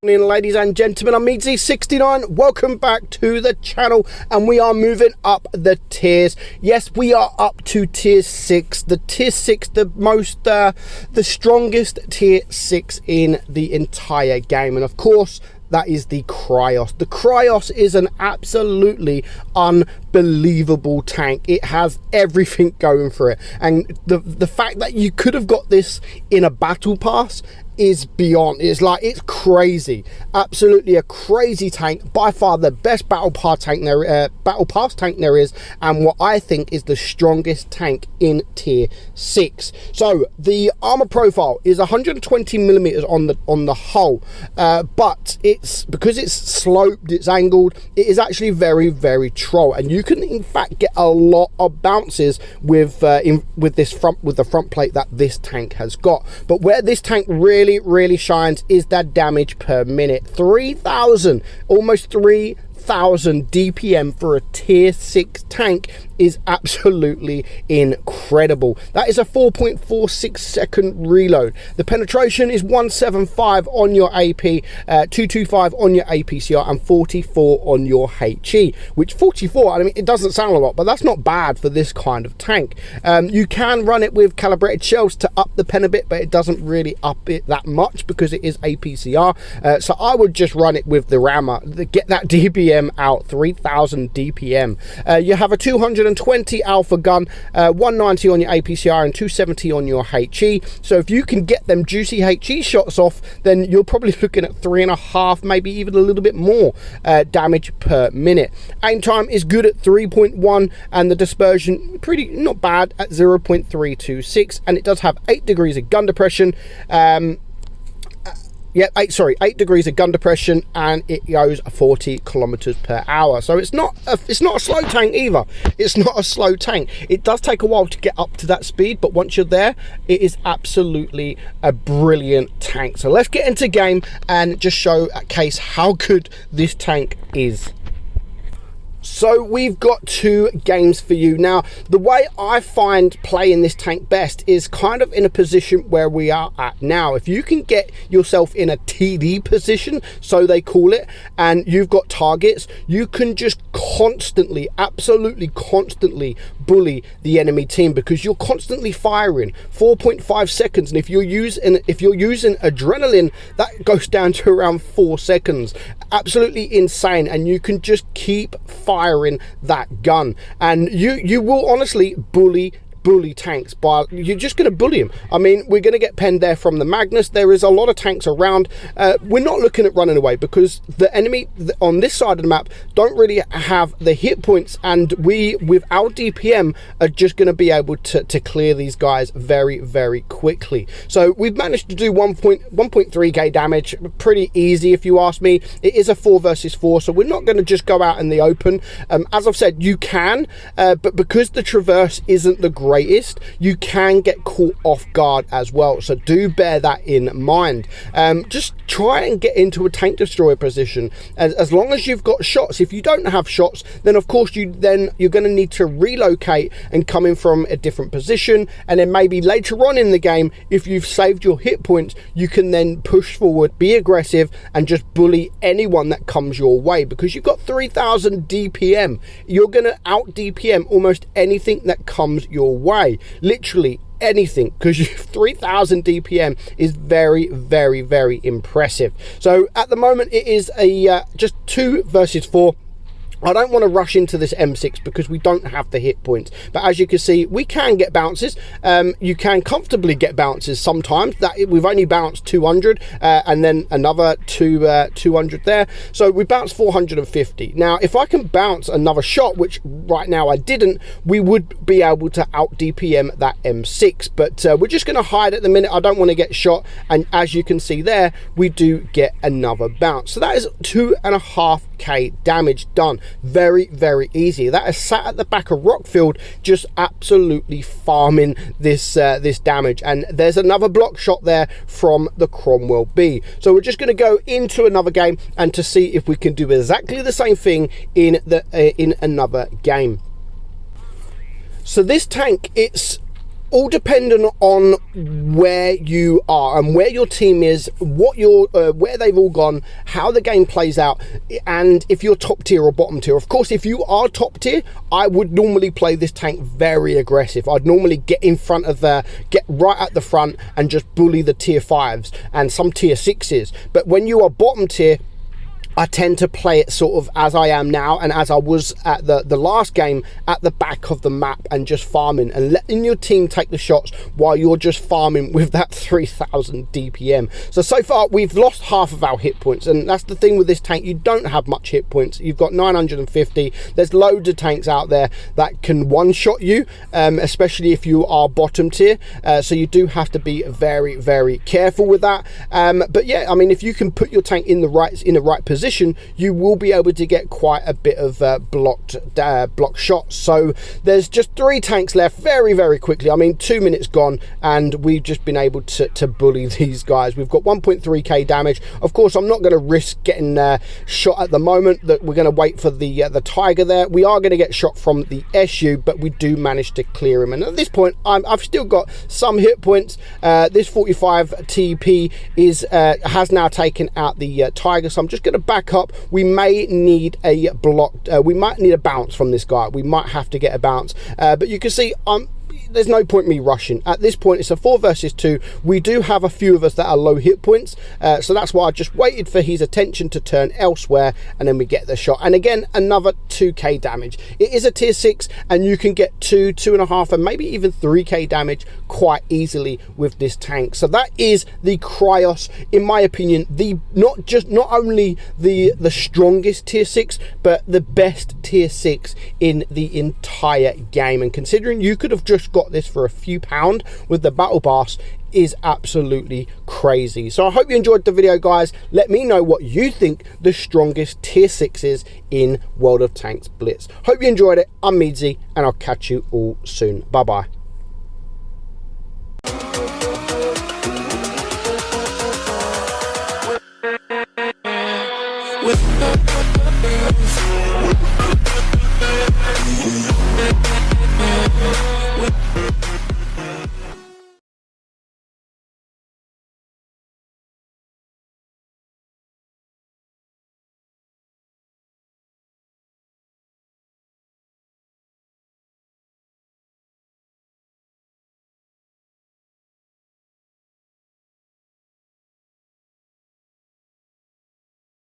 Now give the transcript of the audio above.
Morning, ladies and gentlemen, I'm meadsyreplays. Welcome back to the channel, and we are moving up the tiers. Yes, we are up to tier 6. The tier 6, the strongest tier 6 in the entire game, and of course that is the Cryos. The Cryos is an absolutely unbelievable tank. It has everything going for it, and the fact that you could have got this in a battle pass is beyond. It's crazy, absolutely a crazy tank. By far the best battle pass tank there is, and what I think is the strongest tank in tier 6. So the armor profile is 120 millimeters on the hull, but it's because it's sloped, it's angled, it is actually very troll, and you can in fact get a lot of bounces with the front plate that this tank has got. But where this tank really shines is that damage per minute. 3,000, almost 3,000 DPM for a tier 6 tank is absolutely incredible. That is a 4.46 second reload. The penetration is 175 on your AP, 225 on your APCR, and 44 on your HE, which 44, I mean, it doesn't sound a lot, but that's not bad for this kind of tank. You can run it with calibrated shells to up the pen a bit, but it doesn't really up it that much because it is APCR. So I would just run it with the rammer, get that DPM out, 3,000 DPM. You have a 220 alpha gun, 190 on your APCR and 270 on your HE. So if you can get them juicy HE shots off, then you're probably looking at 3.5, maybe even a little bit more damage per minute. Aim time is good at 3.1, and the dispersion pretty not bad at 0.326, and it does have 8 degrees of gun depression. Yeah, 8 degrees of gun depression, and it goes 40 kilometers per hour. So it's not a slow tank either. It's not a slow tank. It does take a while to get up to that speed, but once you're there, it is absolutely a brilliant tank. So let's get into game and just show a case how good this tank is. So we've got 2 games for you. Now, the way I find playing this tank best is kind of in a position where we are at now. If you can get yourself in a TD position, so they call it, and you've got targets, you can just constantly, absolutely constantly bully the enemy team, because you're constantly firing 4.5 seconds, and if you're using adrenaline, that goes down to around 4 seconds. Absolutely insane, and you can just keep firing that gun, and you will honestly bully tanks. But you're just going to bully them. I mean, we're going to get penned there from the Magnus. There is a lot of tanks around. We're not looking at running away, because the enemy on this side of the map don't really have the hit points, and we with our DPM are just going to be able to clear these guys very quickly. So we've managed to do 1.3k damage, pretty easy if you ask me. It is a 4 versus 4, so we're not going to just go out in the open. As I've said, you can, but because the traverse isn't the greatest, you can get caught off guard as well, so do bear that in mind. Just try and get into a tank destroyer position as long as you've got shots. If you don't have shots, then of course you're going to need to relocate and come in from a different position, and then maybe later on in the game, if you've saved your hit points, you can then push forward, be aggressive, and just bully anyone that comes your way, because you've got 3,000 DPM. You're going to out DPM almost anything that comes your way, literally anything, because 3,000 DPM is very impressive. So at the moment it is a just 2 versus 4. I don't want to rush into this M6 because we don't have the hit points, but as you can see, we can get bounces. You can comfortably get bounces sometimes. That we've only bounced 200 and then another 200 there, so we bounced 450. Now if I can bounce another shot, which right now I didn't, we would be able to out DPM that M6, but we're just going to hide at the minute. I don't want to get shot, and as you can see there, we do get another bounce. So that is 2.5k damage done. Very easy. That is sat at the back of Rockfield, just absolutely farming this this damage, and there's another block shot there from the Cromwell B. So we're just going to go into another game and to see if we can do exactly the same thing in another game. So this tank, it's all dependent on where you are and where your team is, what your where they've all gone, how the game plays out, and if you're top tier or bottom tier. Of course, if you are top tier, I would normally play this tank very aggressive. I'd normally get in front of get right at the front and just bully the tier 5s and some tier 6s. But when you are bottom tier, I tend to play it sort of as I am now and as I was at the last game, at the back of the map, and just farming and letting your team take the shots while you're just farming with that 3000 DPM. So far we've lost half of our hit points, and that's the thing with this tank. You don't have much hit points. You've got 950. There's loads of tanks out there that can one-shot you, especially if you are bottom tier, so you do have to be very, very careful with that. But yeah, I mean, if you can put your tank in the right position, you will be able to get quite a bit of blocked shots. So there's just 3 tanks left very, very quickly. I mean, 2 minutes gone and we've just been able to bully these guys. We've got 1.3k damage. Of course, I'm not going to risk getting shot at the moment. That we're going to wait for the Tiger there. We are going to get shot from the SU, but we do manage to clear him, and at this point I've still got some hit points. This 45 TP has now taken out the Tiger, so I'm just going to back up. We may need a we might need a bounce from this guy. We might have to get a bounce, but you can see there's no point me rushing. At this point, it's a 4 versus 2. We do have a few of us that are low hit points, so that's why I just waited for his attention to turn elsewhere, and then we get the shot. And again, another 2k damage. It is a tier 6, and you can get 2.5, and maybe even 3k damage quite easily with this tank. So that is the Cryos, in my opinion, not only the strongest tier 6, but the best tier 6 in the entire game. And considering you could have just got this for a few pound with the battle pass, is absolutely crazy. So I hope you enjoyed the video, guys. Let me know what you think the strongest tier 6 is in World of Tanks Blitz. Hope you enjoyed it. I'm Meadsy, and I'll catch you all soon. Bye bye. With